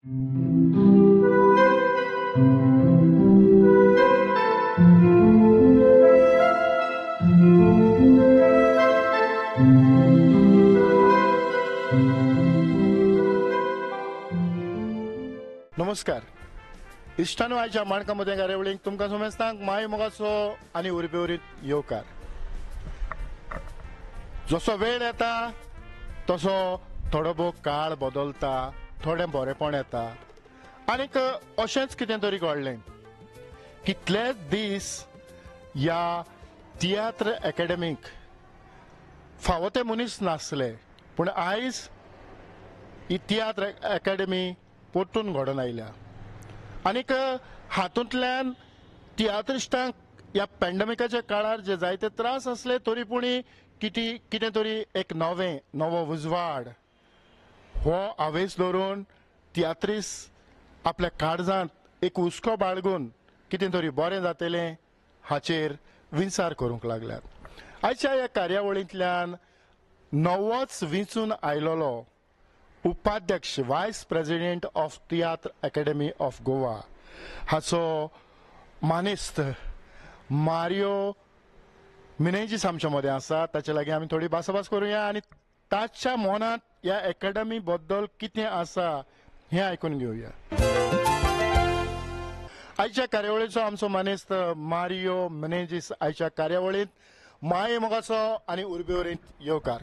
नमस्कार. इश्टानो आयच्या माणकामध्ये कार्यावळीक तुमकां समेस्तांक माय मोगाचो आनी उरबेवरीत येवकार. जसो वेळ येता तसो थोडो भोव काळ बदलता, थोडें बरेपण येता आनीक अशेंच कितें तरी घडलें. कितलेच दीस ह्या तियात्र अकॅडमीक फावो ते मनीस नासले, पूण आयज ही तियात्र अकॅडमी परतून घडोवन आयल्या आनीक हातूंतल्यान तियात्रिस्टांक ह्या पॅन्डेमिकाच्या काळार जे जायते त्रास असले तरी पूण कितें तरी एक नवो उजवाड हो आवेस दवरून तियात्रिस्ट आपल्या काळजांत एक हुस्को बाळगून कितें तरी बरें जातलें हाचेर विचार करूंक लागल्यात. आयच्या ह्या कार्यावळींतल्यान नवोच विंचून आयलोलो उपाध्यक्ष वायस president of tiatr academy of Goa हाचो मानेस्त मारियो मिनेजीस आमच्या मदें आसा. ताचे लागीं आमी थोडी भासाभास करुया आनी ताच्या मनांत ह्या अकॅडमी बद्दल कितें आसा हें आयकून घेवया. आयच्या कार्यावळीचो आमचो मानेस्त मारियो मिनेजीस आयच्या कार्यावळींत माये मोगाचो आनी उरबेवरीत येवकार.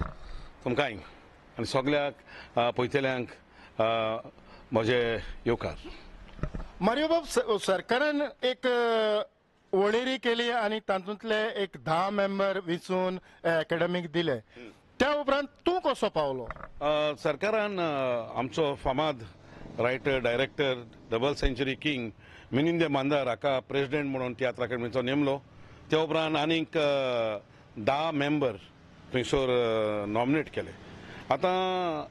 तुमकांय आनी सगळ्याक पळयतल्यांक म्हजे येवकार. मारियो बाब, सरकारान एक वळेरी केली आनी तातूंतले एक 10 मेंबर वेंचून अकॅडमीक दिले. त्या उपरांत तूं कसो पावलो? सरकारान आमचो फामाद writer director double century king Milind Mandar हाका प्रेसिडेंट म्हणून तियात्र अकॅडमीचो नेमलो. त्या उपरांत आनीक 10 मेंबर थंयसर नॉमिनेट केले. आतां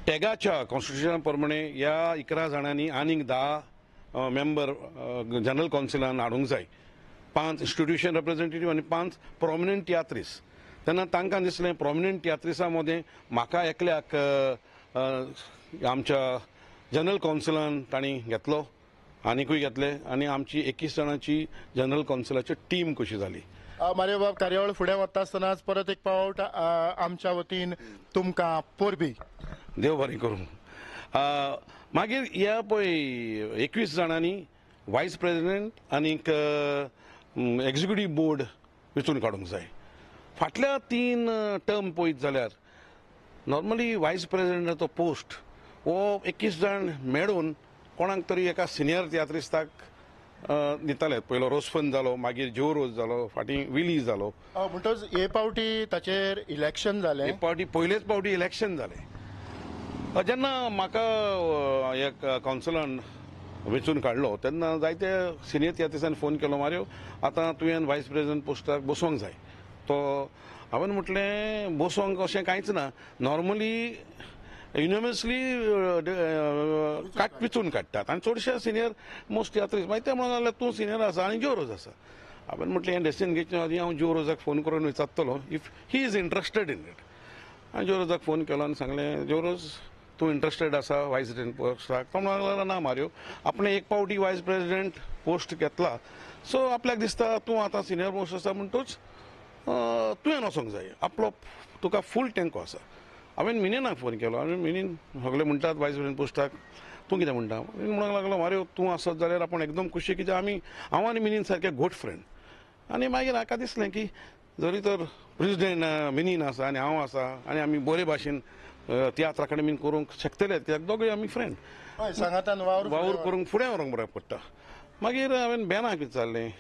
टॅगाच्या कॉन्स्टिट्युशना प्रमाणे ह्या 11 जाणांनी आनीक 10 मेंबर जनरल कावन्सिलान हाडूंक जाय. 5 इन्स्टिट्यूशन रिप्रेझेंटेटिव्ह आनी 5 प्रॉमिनंट तियात्रिस्ट. तेन्ना तांकां दिसलें प्रॉमिनंट तियात्रिस्टां मदें म्हाका एकल्याक आमच्या जनरल कावन्सिलान तांणी घेतलो, आनीकूय घेतले आनी आमची 21 जाणांची जनरल कावन्सिलाची टीम कशी जाली. मारियो बाब, कार्यावळ फुडें वता आसतनाच परत एक फावट आमच्या वतीन तुमकां पोरबी. देव बरें करूं. मागीर ह्या पळय 21 जाणांनी वायस प्रेसिडेंट आनीक एक्झिक्युटीव बोर्ड वेंचून काडूंक जाय. फाटल्या 3 टर्म पळयत जाल्यार नॉर्मली वायस प्रेसिडेंटाचो पोस्ट हो 21 जाण मेळून कोणाक तरी एका सिनियर तियात्रिस्टाक दिताले. पयलो रोसफन जालो, मागीर जो रोज जालो, फाटीं विली जालो. म्हणटच हे पावटी ताचेर इलेक्शन जालें. हे पावटी पयलेच पावटी इलेक्शन जालें. जेन्ना म्हाका एक कावन्सिलान वेंचून काडलो तेन्ना जायते सिनियर तियात्रिस्टांनी फोन केलो, मारियो आतां तुवें वायस प्रेसिडेंट पोस्टाक बसोवंक जाय. तो हांवें म्हटलें बसोवंक अशें कांयच ना. नॉर्मली युनिवर्सली वेंचून काडटात आनी चडशे सिनियर मोस्ट तियात्रिस्ट. मागीर ते म्हणूंक लागले तूं सिनियर आसा आनी जो रोज आसा. हांवें म्हटलें हें डेसिजन घेवचे आदी हांव जो रोजाक फोन करून विचारतलो if he is interested in it. हांवें जो रोजाक फोन केलो आनी सांगलें जो रोज तूं इंट्रस्टेड आसा वायस प्रेसिडेंट पोस्टाक. तो म्हणूंक लागलो ना मारियो, आपणें एक पावटी वायस प्रेसिडेंट पोस्ट घेतला सो आपल्याक दिसता तूं आतां सिनियर मोस्ट आसा म्हणटूच तुवें वचोंक जाय. आपलो तुका फूल टँको आसा. हांवें मिनेनाक फोन केलो आनी मिनीन सगळे म्हणटात वायस प्रेसिडेंट पोस्टाक तूं कितें म्हणटा. म्हणूंक लागलो मारियो तूं आसत जाल्यार आपूण एकदम खुशी, कित्याक हांव आनी मिनीन सारके गुड फ्रेंड. आनी मागीर हाका दिसलें की जरी तर प्रेसिडेंट मिनीन आसा आनी हांव आसा आनी आमी बरे भाशेन तियात्र अकॅडमीन करूंक शकतले, कित्याक दोगूय आमी फ्रेंड. वावर करूंक फुडें व्हरूंक बरें पडटा. मागीर हांवें बेनाक विचारलें,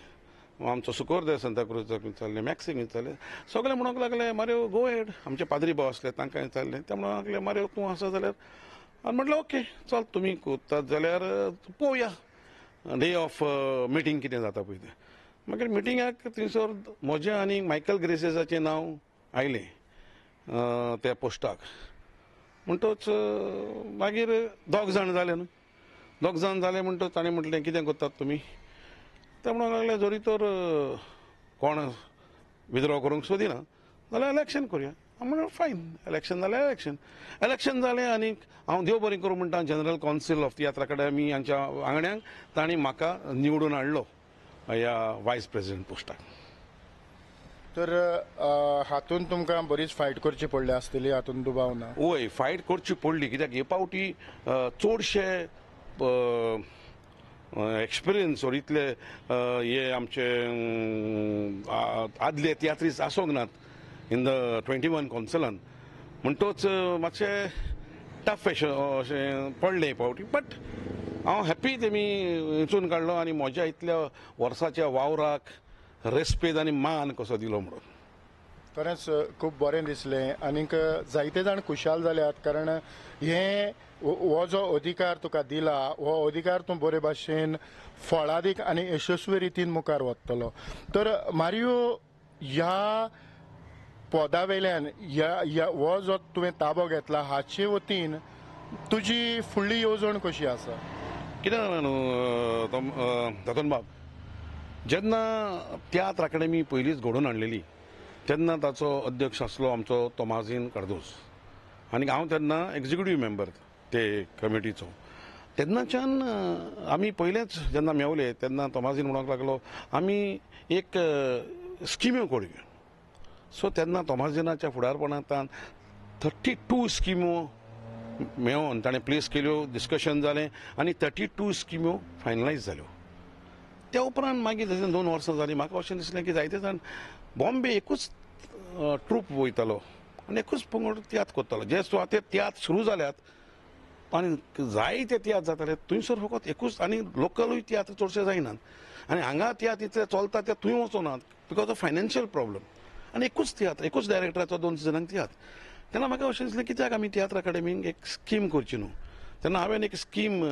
आमचो सुकोरदेव सांताक्रूजाक विचारलें, मॅक्सीक विचारलें. सगळे म्हणूंक लागले मारियो गो हेड. आमचे पाद्री भाव आसले तांकां विचारलें. ते म्हणूंक लागले मारियो तूं आसा जाल्यार. आनी म्हटलें ओके चल तुमी कोत्तात जाल्यार पळोवया डे ऑफ मिटींग कितें जाता पळय तें. मागीर मिटिंगाक थंयसर म्हजें आनी मायकल ग्रेसेसाचें नांव आयलें त्या पोस्टाक. म्हणटच मागीर 2 जाण जाले न्हू. 2 जाण जाले म्हणटच ताणें म्हटलें कितें करतात तुमी. ते म्हणूंक लागले जरी तर कोण विथड्रॉ करूंक सोदिना जाल्यार इलेक्शन करुया. म्हणून फायन इलेक्शन जाल्यार इलेक्शन जालें आनी हांव देव बरें करूं म्हणटा general council of Tiatr Academy हांच्या वांगड्यांक तांणी म्हाका निवडून हाडलो ह्या वायस प्रेसिडेंट पोस्टाक. तर हातूंत तुमकां बरीच फायट करची पडली आसतली, हातूंत दुबाव ना? वय फायट करची पडली कित्याक हे पावटी चडशे एक्सपिरियन्स ओर इतले हे आमचे आदले तियात्रीस आसोंक नात इन द 21 कौन्सिलान म्हणटच मातशें टफ अशें पडलें पावटी. बट हांव हॅप्पी तेमी वेंचून काडलो आनी म्हज्या इतल्या वर्साच्या वावराक रेस्पेद आनी मान कसो दिलो म्हणून. खरेंच खूब बरें दिसलें आनीक जायते जाण खुशाल जाल्यात, कारण हे हो जो अधिकार तुका दिला हो अधिकार तूं बरे भाशेन फळादीक आनी यशस्वी रितीन मुखार व्हरतलो. तर मारियो, ह्या पदा वयल्यान हो जो तुवें ताबो घेतला हाचे वतीन तुजी फुडली येवजण कशी आसा? कितें जालें रतन बाब, जेन्ना तियात्र अकादेमी पयलींच घडोवन हाडलेली तेन्ना ताचो अध्यक्ष आसलो आमचो तोमाजीन कार्दोज आनी हांव तेन्ना एक्झिक्युटीव मेंबर ते कमिटीचो. तेन्नाच्यान आमी पयलेच जेन्ना मेवले तेन्ना तोमाजीन म्हणूंक लागलो आमी एक स्किम्यो करूया. सो तेन्ना तोमाजीनाच्या फुडारपणांतल्यान 32 स्किम्यो मेळोन ताणें प्लेस केल्यो, डिस्कशन जालें आनी 32 स्किम्यो फायनलायज जाल्यो. त्या उपरांत मागीर जशें 2 वर्सां जालीं म्हाका अशें दिसलें की जायते जाण बॉम्बे एकूच ट्रूप वयतालो आनी एकूच पंगड तियात्र करतालो. जे सुवातेर तियात्र सुरू जाल्यात आनी जायते तियात्र जाताले थंयसर फकत एकूच आनी लोकलूय तियात्र चडशे जायनात आनी हांगा तियात्र इतले चलता ते थंय वचोनात बिकॉज ऑफ फायनान्शियल प्रॉब्लम. आनी एकूच तियात्र एकूच डायरेक्टराचो 2 सिजनांक तियात्र. तेन्ना म्हाका अशें दिसलें कित्याक आमी तियात्र अकादेमीक एक स्कीम करची न्हू. तेन्ना हांवें एक स्कीम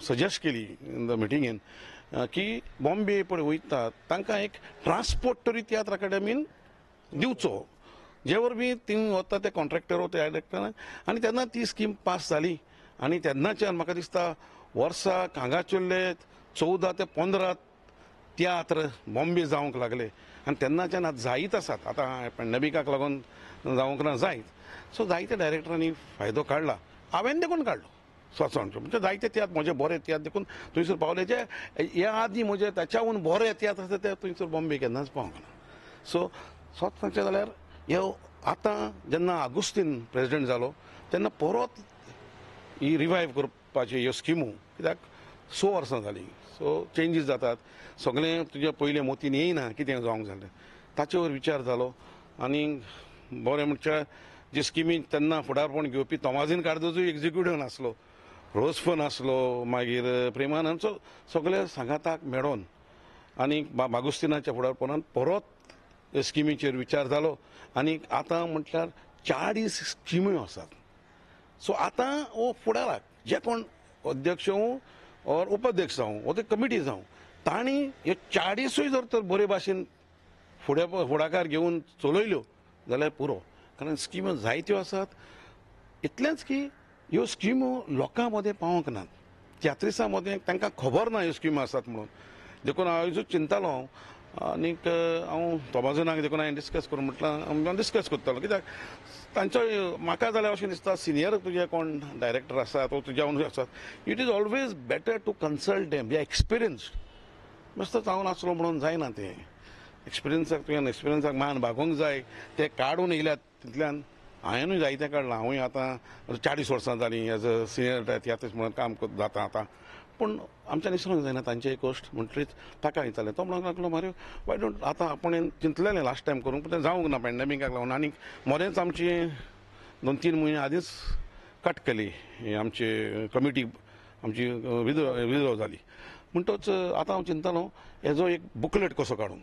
सजेस्ट केली इन द मिटिंगेन की बॉम्बे पळय वयतात तांकां एक ट्रान्सपोर्ट तरी तियात्र अकादेमीन दिवचो, जे वरवीं तीं वता ते कॉन्ट्रॅक्टर ते डायरेक्टरान. आनी तेन्ना ती स्कीम पास जाली आनी तेन्नाच्यान म्हाका दिसता वर्साक हांगाचेरले 14 ते 15 तियात्र बॉम्बे जावंक लागले आनी तेन्नाच्यान आतां जायत आसात. आतां पॅन्डेमिकाक लागून जावंक ना जायत. सो जायते डायरेक्टरांनी फायदो काडला, हांवें देखून काडलो स्वतंत्र. म्हणजे जायते तियात्र म्हजे बरे तियात्र देखून थंयसर पावले, जे ह्या आदीं म्हजे त्याच्याहून बरे तियात्र आसा ते थंयसर बॉम्बे केन्नाच पावंक ना. सो स्वत सांगचें जाल्यार ह्यो आतां जेन्ना आगुस्तीन प्रेसिडेंट जालो तेन्ना परत ही रिवायव करपाच्यो ह्यो स्किमो, कित्याक 6 वर्सां जालीं. सो चेंजीस जातात, सगळें तुज्या पयले मोतीन येयना कितें जावंक जालें ताचेर विचार जालो. आनी बरें म्हणचे जे स्किमी तेन्ना फुडारपण घेवपी तोमाजीन कार्दोजूय एक्झिक्युटीव नासलो, रोजफन आसलो, मागीर प्रेमानंदचो सगळे सांगाताक मेळोन आनी बागुस्तिनाच्या फुडारपणान परत स्किमीचेर विचार जालो. आनी आतां म्हटल्यार 40 स्किम्यो आसात. सो आतां हो फुडाराक जे कोण अध्यक्ष और उपाध्यक्ष जावं वो ते कमिटी जावं तांणी ह्यो 40सूय जर तर बरे भाशेन फुडाकार घेवन चलयल्यो जाल्यार पुरो. कारण स्किम्यो जायत्यो आसात. इतलेंच की ह्यो स्किम्यो लोकां मदें पावंक नात, तियात्रिसां मदें तांकां खबर ना ह्यो स्किम्यो आसात म्हणून. देखून हांव आयजूच चिंतालो आनीक हांव तोमाजीनाक देखून हांवें डिस्कस करूं म्हटलां, हांव डिस्कस करतालो कित्याक तांचो म्हाका जाल्यार अशें दिसता सिनियर तुजे कोण डायरेक्टर आसात वो तुज्या वांगडा आसात, it is always better to consult them. They experienced. बेश्टोच हांव नासलो म्हणून जायना तें. एक्सपिरियन्साक मान भागोवंक जाय, ते काडून येयल्यात तितल्यान हांवेंनूय जायतें काडलां. हांवूय आतां 40 वर्सां जालीं एज अ सिनियर तियात्रीस्ट म्हणून काम जाता आतां. पूण आमच्या निसरूंक जायना तांचे गोश्ट म्हणटरीच ताका वयताले. तो म्हणूंक लागलो मारियो वाय डोंट, आतां आपण चिंतलेलें लास्ट टायम करूंक पूण तें जावंक ना पॅन्डेमिकाक लागून. आनीक मदेंच आमची 2-3 म्हयने आदींच कट केली आमची कमिटी, आमची विद्रो जाली. म्हणटच आतां हांव चिंतलो हेजो एक बुकलेट कसो काडूंक,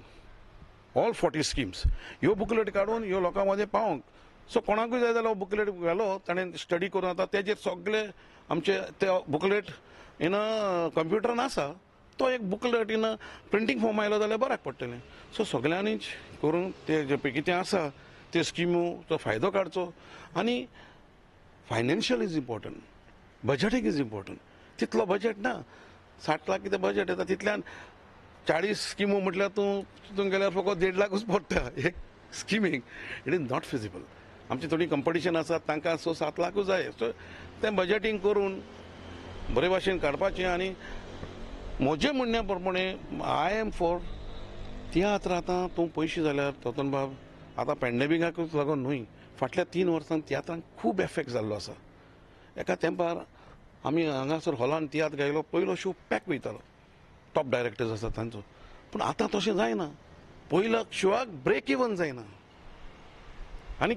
ऑल 40 स्किम्स ह्यो बुकलेट काडून ह्यो लोकां मदें पावंक. सो कोणाकूय जाय जाल्यार बुकलेट घालो ताणें स्टडी करून आतां तेजेर सगळे आमचे ते बुकलेट इन कंप्युटरान आसा. तो एक बुकलेट इन प्रिंटींग फॉर्म आयलो जाल्यार बऱ्याक पडटलें. सो सगळ्यांनीच करून ते जे पळय कितें आसा ते स्किम्योचो फायदो काडचो. आनी financial is important, budgeting is important. तितलो बजेट ना, 60 लाख कितें बजेट येता तितल्यान 40 स्किमो म्हटल्यार तूं तितून गेल्यार फकत 1.5 लाखूच पडटा एक स्किमींग इट इज नॉट फिजिबल. आमची थोडी कंपिटिशन आसात तांकां 6-7 लाखूच जाय. सो तें बजेटींग करून बरे भाशेन काडपाचें. आनी म्हजें म्हणण्या प्रमाणे आय एम फॉर तियात्र. आतां तूं पयशे जाल्यार तोतन बाब आतां पॅन्डेमिकाकूच लागून न्हय, फाटल्या 3 वर्सांत तियात्रांक खूब एफेक्ट जाल्लो आसा. एका तेंपार आमी हांगासर हॉलांत तियात्र गायलो, पयलो शो पॅक वयतालो, टॉप डायरेक्टर्स आसा तांचो. पूण आतां तशें जायना. पयल्या शोआक ब्रेक इवन जायना. आनी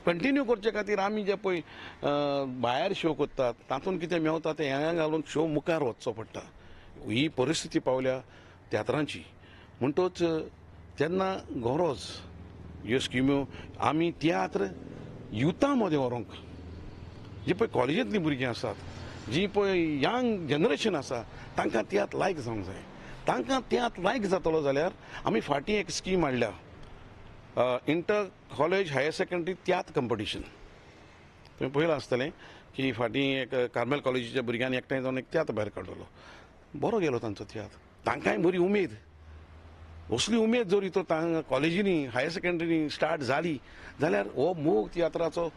कंटिन्यू करचे खातीर आमी जे पळय भायर शो करतात तातूंत कितें मेवता तें हें घालून शो मुखार वचचो पडटा. ही परिस्थिती पावल्या तियात्रांची. म्हणटच तेन्ना गरज ह्यो स्किम्यो आमी तियात्र युथां मदें व्हरूंक, जी पळय कॉलेजींतलीं भुरगीं आसात, जी पळय यंग जनरेशन आसा, तांकां तियात्र लायक जावंक जाय. तांकां तियात्र लायक जातलो जाल्यार आमी फाटीं एक स्कीम हाडल्या, inter college higher secondary tiatr competition. तुवें पळयलां आसतलें की फाटीं एक कार्मेल कॉलेजीच्या भुरग्यांनी एकठांय जावन एक तियात्र भायर काडलो. बरो गेलो तांचो तियात्र. तांकांय बरी उमेद. असली उमेद जर तो कॉलेजींनी हायर सेकंडरीनी स्टार्ट जाली जाल्यार हो मोग तियात्राचो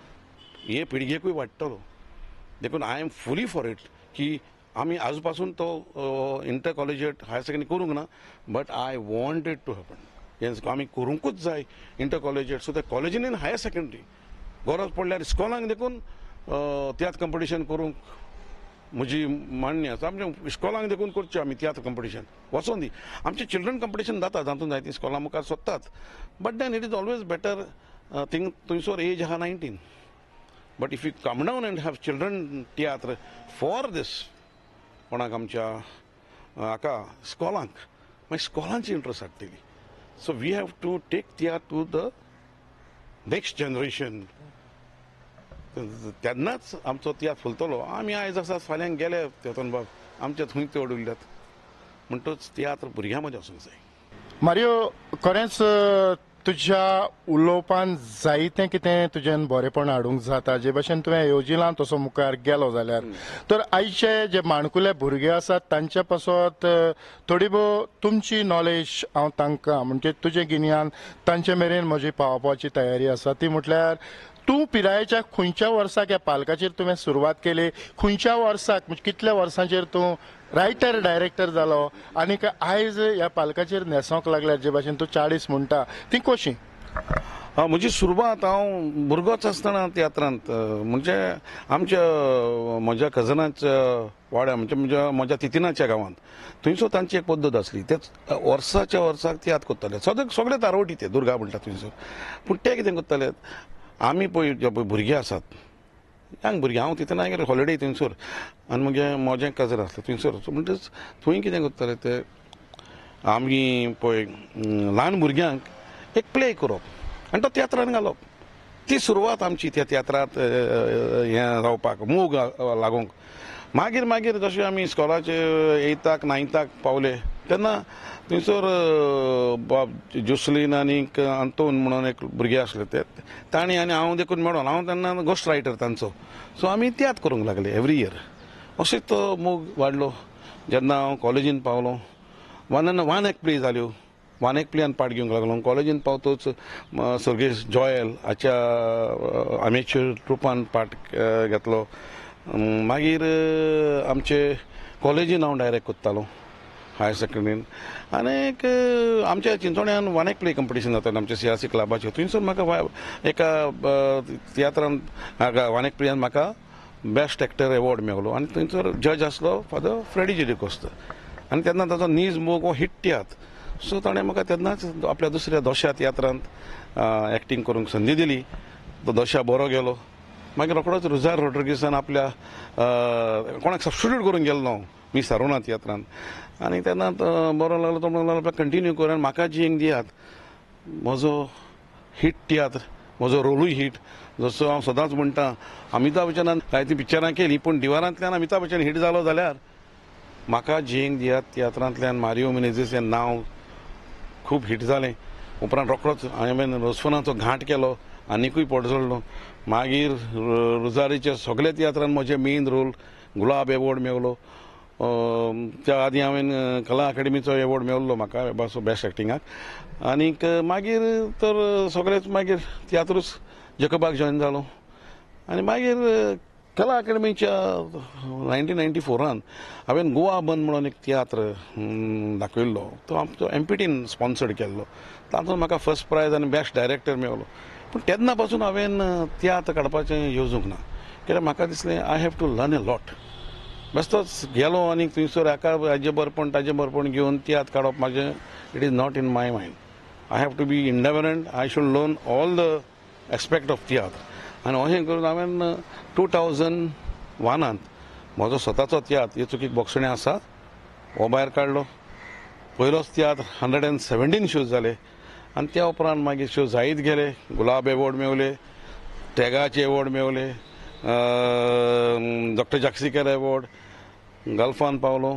हे पिळगेकूय वाडटलो. देखून I am fully for it की आमी आज पासून तो इंटर कॉलेजिएट हायर सेकंडरी करूंक ना, but I want it to happen. हें आमी करूंकूच जाय इंटर कॉलेजिएट. सो त्या कॉलेजीन इन हायर सेकंडरी गरज पडल्यार इस्कॉलांक देखून तियात्र कंपिटिशन करूंक म्हजी मान्य आसा. आमच्या इस्कॉलांक देखून करचें आमी तियात्र कंपिटिशन वचोन दी. आमचें चिल्ड्रन कंपिटिशन जाता, तातूंत जायतीं इस्कॉलां मुखार सोदतात. But then it is always better thing थंयसर एज आहा 19. But if you come down and have children tiatr for these कोणाक आमच्या हाका इस्कॉलांक, मागीर इस्कॉलांची इंट्रस्ट हाडटली. So we have to take tiatr to the next generation. तेन्नाच आमचो तियात्र फुलतलो. आमी आयज आसात फाल्यां गेले तेतून बाब आमचे थंय ते उडयल्यात. म्हणटच तियात्र भुरग्यां मदें वचूंक जाय. मारियो, खरेंच तुज्या उलोवपान जायतें कितें तुजें बरेंपण हाडूंक जाता. जे भशेन तुवें येवजिलां तसो मुखार गेलो जाल्यार तर आयचे जे माणकुले भुरगे आसात तांचे पासत थोडी भोव तुमची नॉलेज हांव तांकां म्हणजे तुजें गिन्यान तांचे मेरेन म्हजी पावोवपाची तयारी आसा. ती म्हटल्यार तूं पिरायेच्या खंयच्या वर्साक ह्या पालकाचेर तुवें सुरवात केली, खंयच्या वर्साक म्हणजे कितल्या वर्सांचेर तूं रायटर डायरेक्टर जालो आनीक आयज ह्या पालकाचेर न्हेसोंक लागल्यार जे भाशेन तूं 40 म्हणटा ती कशी? म्हजी सुरवात हांव भुरगोच आसतना तियात्रांत म्हणजे आमच्या म्हज्या कजनाच्या वाड्या म्हणजे म्हज्या तितिनाच्या गांवांत थंयसर तांची एक पद्दत आसली. तेच वर्साच्या वर्साक तियात्र करताले. सगळे तारवटी ते दुर्गा म्हणटा थंयसर. पूण ते कितें करताले, आमी पळय जे पळय भुरगे आसात, यंग भुरगीं, हांव तितून हांवें हॉलिडे थंयसर आनी म्हजें कजन आसलें थंयसर. म्हणटच थंय कितें करताले ते आमी पळय ल्हान भुरग्यांक एक प्ले करप आनी तो तियात्रान घालप. ती सुरवात आमची त्या तियात्रांत हें जावपाक मोग लागूंक. मागीर मागीर जशें आमी इस्कॉलाचे 8th 9th पावले तेन्ना थंयसर जोसलीन आनीक आंतोन म्हणून एक भुरगे आसले ते तांणी आनी हांव देखून मेळोन हांव तेन्ना गोस्ट रायटर तांचो. सो आमी तियात्र करूंक लागले एवरी इयर. अशेंच तो मोग वाडलो. जेन्ना हांव कॉलेजींत पावलो वान एक प्ले जाल्यो, वान एक प्लेयान पार्ट घेवंक लागलो. कॉलेजींत पावतोच सर्गेश जॉयल हाच्या अमेच्युअर ट्रुपान पार्ट घेतलो. मागीर आमचे कॉलेजीन हांव डायरेक्ट करतालो हायर सेकंडरीन. आनीक आमच्या चिंचोण्यान वान एक प्ले कंपिटिशन जातालें आमच्या CRC क्लबाचें. थंयसर म्हाका एका तियात्रांत वान एक प्लेयान म्हाका बेस्ट एक्टर एवॉर्ड मेळ्ळो आनी थंयसर जज आसलो फादर फ्रेडी जेडिकोस्त. आनी तेन्ना ताचो नीज मोग हो हिट तियात्र. सो ताणें म्हाका तेन्नाच आपल्या दुसऱ्या दोशा तियात्रांत एक्टींग करूंक संदी दिली. तो दोशा बरो गेलो. मागीर रोखडोच रुजार रोड्रिगीसान आपल्या कोणाक सबस्टिट्यूट करून गेल्लो मी सारोना तियात्रांत. आनी तेन्ना बरो लागलो. तो म्हणून लागलो कंटिन्यू कर आनी म्हाका जींक दियात. म्हजो हिट तियात्र, म्हजो रोलूय हिट. जसो हांव सदांच म्हणटा, अमिताभ बच्चनान जायतीं पिक्चरां केलीं पूण दिवारांतल्यान अमिताभ बच्चन हिट जालो जाल्यार म्हाका जींक दियात तियात्रांतल्यान मारियो मेनेझीस हें नांव खूब हिट जालें. उपरांत रोखडोच हांवें रोसफोनाचो घांट केलो, आनिकूय पडजळलो. मागीर रुजारीच्या सगळ्या तियात्रांत म्हजे मेन रोल गुलाब एवॉर्ड मेळ्ळो. त्या आदी हांवें कला अकॅडमीचो एवॉर्ड मेळिल्लो म्हाका बेस्ट एक्टिंगाक आनीक मागीर तर सगळेच मागीर तियात्रूच जॅकबाक जॉयन जालो आनी मागीर कला अकॅडमीच्या 1994 हांवें गोवा बंद म्हणून एक तियात्र दाखयल्लो तो आमचो MPTन स्पॉन्सर्ड केल्लो तातूंत म्हाका फर्स्ट प्रायज आनी बेस्ट डायरेक्टर मेळ्ळो पूण तेन्ना पासून हांवें तियात्र काडपाचें येवजूंक ना कित्याक म्हाका दिसलें I have to learn a lot बेश्टोच गेलो आनी थंयसर हाजें बरपण ताजें बरपण घेवन तियात्र काडप म्हाजें it is not in my mind I have to be independent I should learn all the aspect of tiatr आनी अशें करून हांवें 2001 म्हजो स्वताचो तियात्र येचुकीक बोगसणे आसा हो भायर काडलो पयलोच तियात्र 117 शोज जाले आनी त्या उपरांत मागीर शो जायत गेले गुलाब एवॉर्ड मेवले टॅगाचे एवॉर्ड मेवले डॉक्टर जागसीकर एवॉर्ड गल्फान पावलो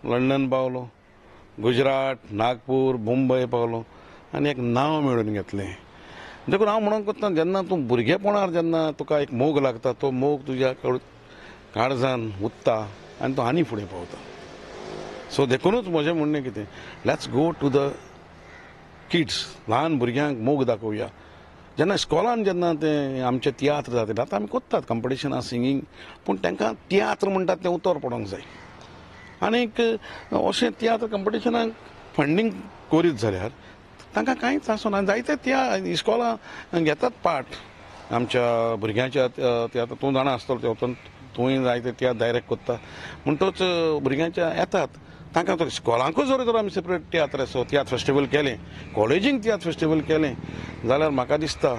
लंडन पावलो गुजरात नागपूर मुंबय पावलो आनी एक नांव मेळून घेतलें देखून हांव म्हणून कोत्ता जेन्ना तूं भुरगेपणार जेन्ना तुका एक मोग लागता तो मोग तुज्या काळजान उत्ता आनी तो आनी फुडें पावता सो देखूनच म्हजें म्हणणें कितें let's go to the kids ल्हान भुरग्यांक मोग दाखोवया जेन्ना इस्कॉलान जेन्ना ते आमचे तियात्र जाता आतां आमी कोत्तात कॉम्पिटिशनां सिंगींग पूण तांकां तियात्र म्हणटात तें उतर पडोंक जाय आनीक अशें तियात्र कॉम्पिटिशनाक फंडींग करीत जाल्यार तांकां कांयच आसना जायते त्या इस्कॉलां घेतात पार्ट आमच्या भुरग्यांच्या तियात्र तूं जाणा आसतलो तूंय जायते तियात्र डायरेक्ट कोत्ता म्हणटच भुरग्यांच्या येतात तांकां तो इस्कॉलांकूच जर आमी सेपरेट तियात्र तियात्र फेस्टिवल केलें कॉलेजींक तियात्र फेस्टिवल केलें जाल्यार म्हाका दिसता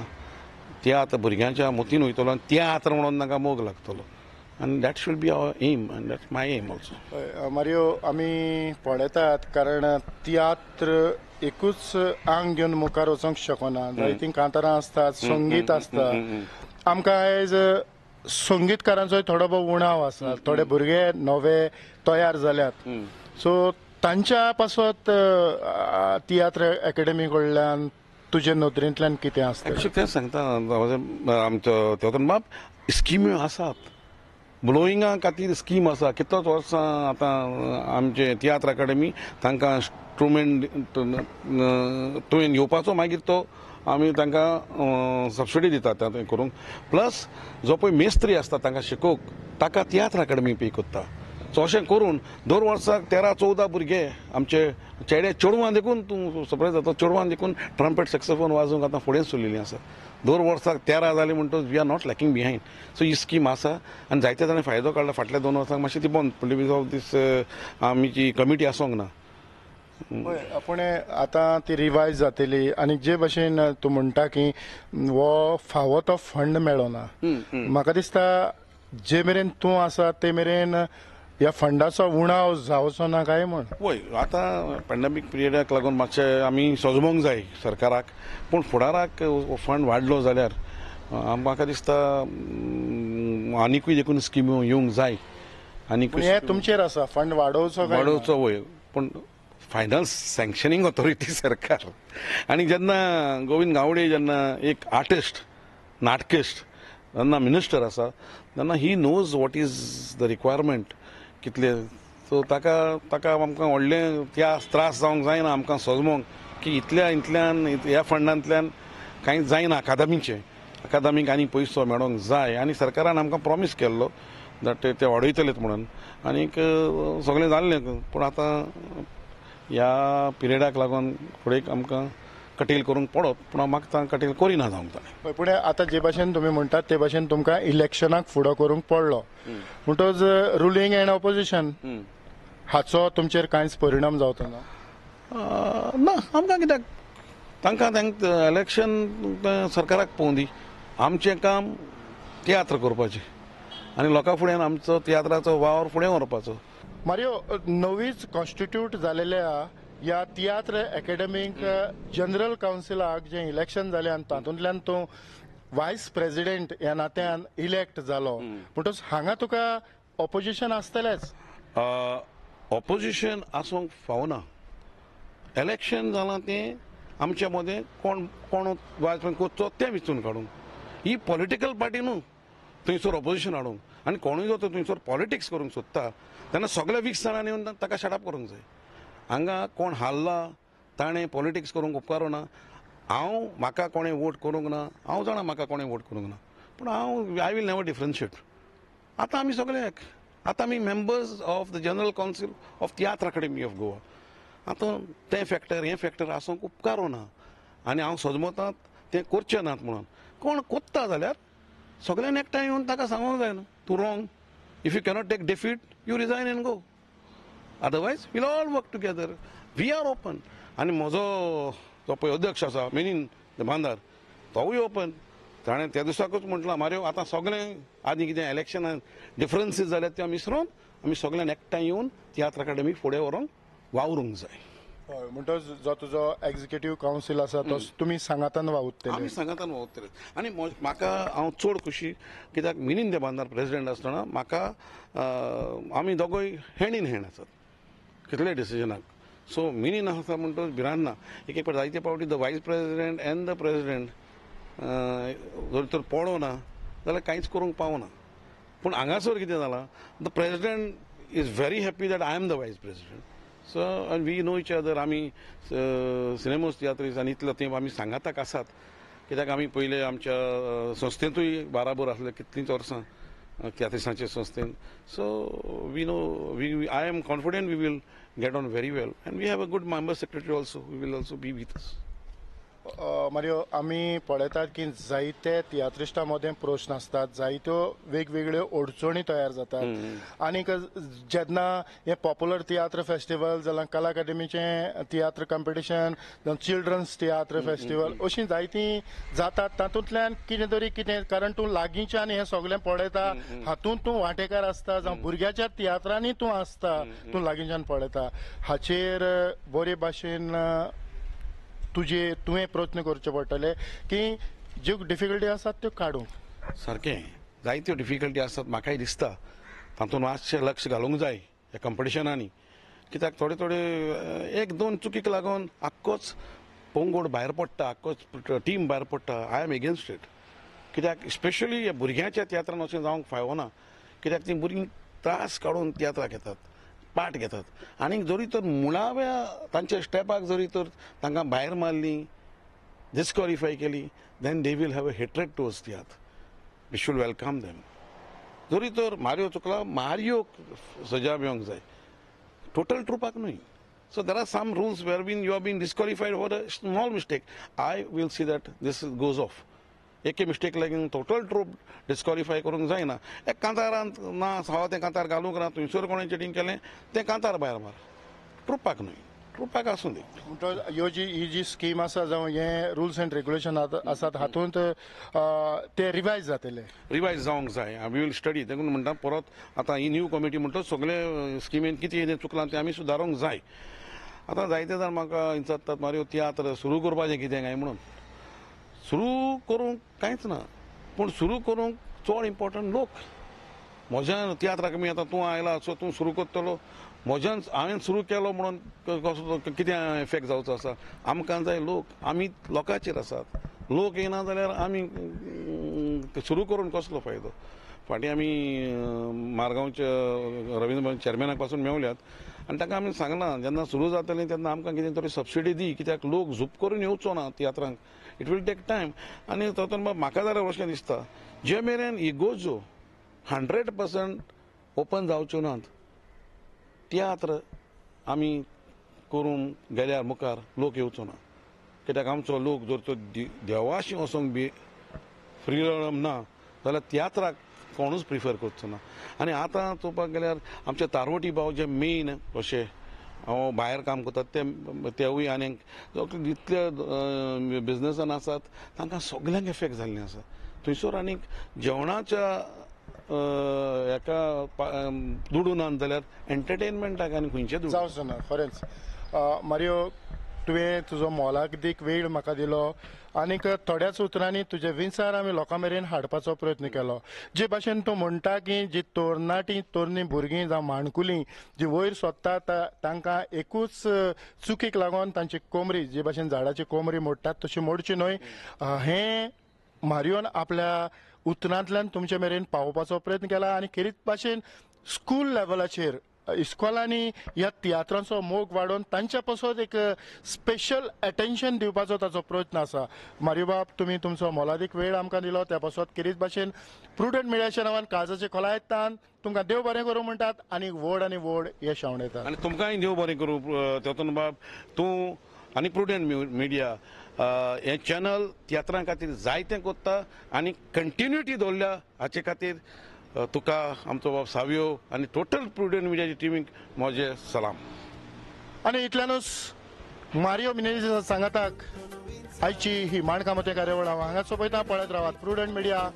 तियात्र भुरग्यांच्या मतीन वयतलो आनी तियात्र म्हणून तांकां मोग लागतलो आनी that should be our aim आनी that's my aim also Mario आमी पळयतात कारण तियात्र एकूच आंग घेवन मुखार वचोंक शकना जायतीं कांतारां आसतात संगीत आसता आमकां आयज संगीतकारांचोय थोडो भोव उणाव आसा थोडे भुरगे नवे तयार जाल्यात सो तांच्या पासत तियात्र अकॅडमी कडल्यान तुजे नदरेंतल्यान कितें आसता एक्चुअली तें सांगता आमचो तेवतन बाब स्किम्यो आसात ब्लोइंगा खातीर स्कीम आसा कितलोच वर्सां आतां आमचे तियात्र अकॅडमी तांकां इंस्ट्रुमेंट तुवें येवपाचो मागीर तो आमी तांकां सबसिडी दितात तें करूंक प्लस जो पळय मेस्त्री आसता तांकां शिकोवंक ताका तियात्र अकॅडमी पे कोत्ता सो अशें करून दर वर्साक 13-14 भुरगे आमचे चेडे चेडवां देखून तूं सरप्रायज जाता चेडवां देखून ट्रम्पेट सॅक्सोफोन वाजोवंक आतां फुडें सरलेलीं आसा दर वर्साक 13 जालीं म्हणटच we are not lacking behind so ही स्कीम आसा आनी जायते जाणां फायदो काडला फाटल्या 2 वर्सांक मातशी ती बंद पडली बिकॉज ऑफ दीस आमची कमिटी आसोंक ना पूण आतां ती रिवायज जातली आनी जे भशेन तूं म्हणटा की हो फावो तो फंड मेळना म्हाका दिसता जे मेरेन तूं आसा ते मेरेन ह्या फंडाचो उणाव जावचो ना काय म्हण वय आतां पॅन्डेमीक पिरियडाक लागून मातशें आमी सजमोंक जाय सरकाराक पूण फुडाराक फंड वाडलो जाल्यार म्हाका दिसता आनिकूय देखून स्किम्यो येवंक जाय आनीक हें तुमचेर आसा फंड वाडोवचो वय पूण फायनल सँक्शनींग ऑथॉरिटी सरकार आनी जेन्ना गोविंद गावडे जेन्ना एक आर्टिस्ट नाटकिस्ट जेन्ना मिनिस्टर आसा तेन्ना he knows what is the requirement कितले सो ताका आमकां व्हडलें त्रास जावंक जायना आमकां सजमोंक की इतल्यान ह्या फंडांतल्यान कांय जायना अकादमीक आनी पयसो मेळोंक जाय आनी सरकारान आमकां प्रॉमीस केल्लो दॅट ते वाडयतलेत म्हणून आनीक सगळें जाल्लें पूण आतां ह्या पिरियडाक लागून फुडें आमकां कटील करूंक पडत पूण म्हाका कटील करिना जावंक जाय पूण आतां जे भाशेन तुमी म्हणटात ते भाशेन तुमकां इलेक्शनाक फुडो करूंक पडलो म्हणटच रुलींग एंड ऑपोजिशन हाचो तुमचेर कांयच परिणाम जावचो ना आमकां कित्याक तांकां इलेक्शन सरकाराक पळोवंक दी आमचें काम तियात्र करपाचें आनी लोकां फुडें आमचो तियात्राचो वावर फुडें व्हरपाचो मारियो नवीच कॉन्स्टिट्यूट जालेल्या ह्या तियात्र अकॅडमीक जनरल कावन्सिलाक जें इलेक्शन जालें आनी तातूंतल्यान तूं वायस प्रेसिडेंट ह्या नात्यान इलेक्ट जालो म्हणटच हांगा तुका ऑपोजिशन आसतलेंच ऑपोजिशन आसूंक फावना इलेक्शन जालां तें आमच्या मदें कोण वायस कोचो तें वेंचून काडूंक ही पॉलिटिकल पार्टी न्हू थंयसर ऑपोजिशन हाडूंक आनी कोणूय जो थंयसर पॉलिटिक्स करूंक सोदता तेन्ना सगळ्या 20 जाणांनी येवन ताका शटअप करूंक जाय. हांगा कोण हारला ताणें पॉलिटिक्स करूंक उपकारू ना. म्हाका कोणें वोट करूंक ना, हांव जाणा म्हाका कोणें वोट करूंक ना, पूण आय वील नेवर डिफरन्शिएट. आतां आमी सगळे आतां आमी members of the general council of Tiatr Academy of Goa. आतां तें फॅक्टर हें फॅक्टर आसूंक उपकारू ना आनी हांव सजमतां तें करचें नात म्हणून. कोण कोत्ता जाल्यार सगळ्यांनी एकठांय येवन ताका सांगूंक जाय न्हू तूं wrong. If you cannot take defeat you resign and go. Otherwise will all work together. We are open. आनी म्हजो जो पळय अध्यक्ष आसा मिनीन बांदार तोवूय ओपन. ताणें त्या दिसाकूच म्हटलां मारयो आतां सगळें आनी कितें इलेक्शनान डिफरन्सीस जाल्यात त्यो विसरून आमी सगळ्यांनी एकठांय येवन तियात्र अकादेमी फुडें व्हरूंक वावरूंक जाय. हय म्हणटच जो तुजो एक्झिक्युटीव कावन्सील आसा तो तुमी सांगातान वावुरतले. आमी सांगातान वावुरतले. आनी म्हाका हांव चड खुशी कित्याक मिनीन देबांदार प्रेसिडेंट आसतना म्हाका आमी दोगूय हँड इन हँड आसात कितलेय डिसिजनाक. सो मिनीन आसा म्हणटच भिरांत ना. एक फावट जायते फावटी the vice president end the president जर तर पळोवं ना जाल्यार कांयच करूंक पावना. पूण हांगासर कितें जालां the president is very happy that I am the vice president. So and we know each other. आमी सिनेमोस तियात्रीस आनी इतलो तेंप आमी सांगाताक आसात कित्याक आमी पयले आमच्या संस्थेंतूय बाराबर आसले कितलींच वर्सां तियात्रिसांचे संस्थेन. So we know I am confident we will get on very well and we have a good member secretary also who will also be with us. Mario आमी पळयतात की जायते तियात्रिस्टां मदें प्रश्न आसतात, जायत्यो वेगवेगळ्यो अडचणी तयार जातात. आनीक जेन्ना हे पॉप्युलर तियात्र फेस्टिवल जाल्यार कला अकादेमीचें तियात्र कॉम्पिटिशन जावं चिल्ड्रन्स तियात्र फेस्टिवल अशीं जायतीं जातात. तातूंतल्यान कितें तरी कितें कारण तूं लागींच्यान हें सगळें पळयता, हातूंत तूं वांटेकार आसता जावं भुरग्याच्या तियात्रांनी तूं आसता, तूं लागींच्यान पळयता. हाचेर बरे भाशेन तुवें प्रयत्न करचे पडटले की ज्यो डिफिकल्टी आसात त्यो काडूंक. सारकें जायत्यो डिफिकल्टी आसात. म्हाकाय दिसता तातूंत मातशें लक्ष घालूंक जाय ह्या कॉम्पिटिशनांनी. कित्याक थोडे थोडे एक दोन चुकीक लागून आख्खोच पंगड भायर पडटा, आख्खोच टीम भायर पडटा. I am against it. कित्याक स्पेशली ह्या भुरग्यांच्या तियात्रान अशें जावंक फावना. कित्याक तीं भुरगीं त्रास काडून तियात्राक येतात, पार्ट घेतात आनी जरी तर मुळाव्या तांच्या स्टेपाक जरी तर तांकां भायर मारली, डिस्क्वॉलिफाय केली, then they will have a hatred towards tiatr. We should welcome them. जरी तर मारियो चुकला मारियो सजा मेळोंक जाय, टोटल ट्रुपाक न्हय. So there are some rules where been you are been disqualified for a small mistake. I will see that this goes off. एक mistake लागून टोटल ट्रूप डिस्क्वॉलिफाय करूंक जायना. एक कांतारांत ना हांव तें कांतार घालूंक ना, थंयसर कोणें चेटींग केलें तें कांतार भायर मार. ट्रुपाक न्हय, ट्रुपाक आसूं दी. म्हणटच ही जी स्कीम आसा जावं हे रुल्स एंड रेग्युलेशन आसात हातूंत ते रिवायज जातले. रिवायज जावंक जाय. We will study. देखून म्हणटा परत आतां ही न्यू कमिटी म्हणटा सगळे स्किमीन कितें चुकलां तें आमी सुदारूंक जाय. आतां जायते जाण म्हाका विचारतात मारियो तियात्र सुरू करपाचें कितें काय म्हणून. सुरू करूंक कांयच ना, पूण सुरू करूंक चड इम्पॉर्टंट लोक. म्हज्यान तियात्राक मी आतां तूं आयला सो तूं सुरू करतलो. म्हज्यान हांवें सुरू केलो म्हणून कसो कितें इफेक्ट जावचो आसा. आमकां जाय लोक. आमी लोकांचेर आसात. लोक येना जाल्यार आमी सुरू करून कसलो फायदो. फाटीं आमी मारगांवच्या रवींद्र भवन चॅरमॅनाक पासून मेवल्यात आनी ताका आमी सांगलां जेन्ना सुरू जातलें तेन्ना आमकां कितें तरी सबसिडी दी, कित्याक लोक झूप करून येवचो ना तियात्रांक. It will take time. आनी तातूंत म्हाका जाल्यार अशें दिसता जे मेरेन इगोज्यो 100% ओपन जावच्यो नात तियात्र आमी करून गेल्यार मुखार लोक येवचो ना. कित्याक आमचो लोक जर तो देवाशी वचोंक बी फ्रीडम ना जाल्यार तियात्राक कोणूच प्रिफर करचो ना. आनी आतां चोवपाक गेल्यार आमचे तारवटी भाव जे मेन अशे हांव भायर काम करतात तेवूय आनीक जितले बिजनसान आसात तांकां सगल्यांक इफेक्ट जाल्लें आसा. थंयसर आनीक जेवणाच्या हेका दुडून जाल्यार एंटरटेनमेंटाक आनी खंयचे जावचो ना. खरेंच मारियो तुवें तुजो मोलाक दीक वेळ म्हाका दिलो आनीक थोड्याच उतरांनी तुजे विचार आमी लोकां मेरेन हाडपाचो प्रयत्न केलो. जे भाशेन तूं म्हणटा की जी तरणाटी तरणी भुरगीं जावं माणकुलीं जी वयर सोदतात तांकां एकूच चुकीक लागून तांची कोमरी जे भाशेन झाडाची कोमरी मोडटात तशी मोडची न्हय. हें मारियोन आपल्या उतरांतल्यान तुमचे मेरेन पावोवपाचो प्रयत्न केला आनी खेरीत भाशेन स्कूल लेवलाचेर इस्कॉलांनी ह्या तियात्रांचो मोग वाडोवन तांच्या पासून एक स्पेशल अटेन्शन दिवपाचो ताचो प्रयत्न आसा मारियो बाब तुमी तुमचो मोलादीक वेळ आमकां दिलो त्या पासून खेरीत भाशेन प्रुडंट मिडियाच्या नांवान काळजाचे खोलायेतान तुमकां देव बरें करूं म्हणटात आनी व्हड आनी व्हड यश आवडटात. आनी तुमकांय देव बरें करूं तेतून बाब तूं आनी प्रुडंट मिडिया हें चॅनल तियात्रां खातीर जायतें कोत्ता आनी कंटिन्युटी दवरल्या हाचे खातीर तुका आमचो बाब सावियो आनी टोटल प्रुडंट मिडियाची टिमीक म्हजे सलाम. आनी इतल्यानूच मारियो मिनेझीस सांगाताक आयची ही माणकामते कार्यावळ हांव हांगाच सोंपयता. पळयत रावात प्रुडंट मिडिया.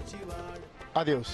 आदिवस.